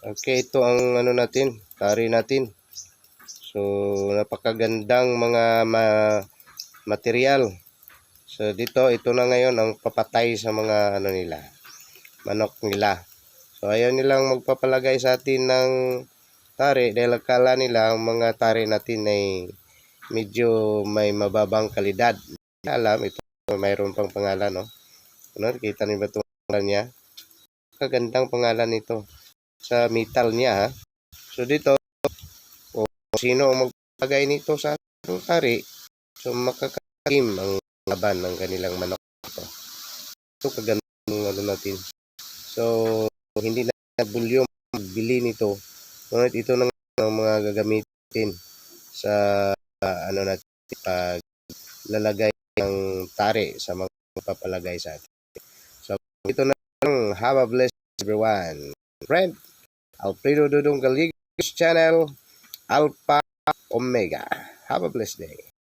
Okay, ito ang ano natin, tari natin. So, napakagandang mga material. So, ito na ngayon ang papatay sa mga ano nila, manok nila. So, ayaw nilang magpapalagay sa atin ng tari dahil akala nila ang mga tari natin ay medyo may mababang kalidad. Alam, ito mayroon pang pangalan, no? Ano, kita niyo ba itong pangalan niya? Kagandang pangalan nito sa metal niya, ha? So, dito, sino ang magpagay nito sa tari, so makakakim ang laban ng kanilang manok ito. So, kagandang ano natin. So, hindi na bulyo magbili nito. Ngunit ito na ang mga gagamitin sa ano natin, pag lalagay ng tari sa mga papalagay sa atin. So, ito na lang. Have a blessed everyone. Friend, Alfredo Dudong Galigos Channel, Alpha Omega. Have a blessed day.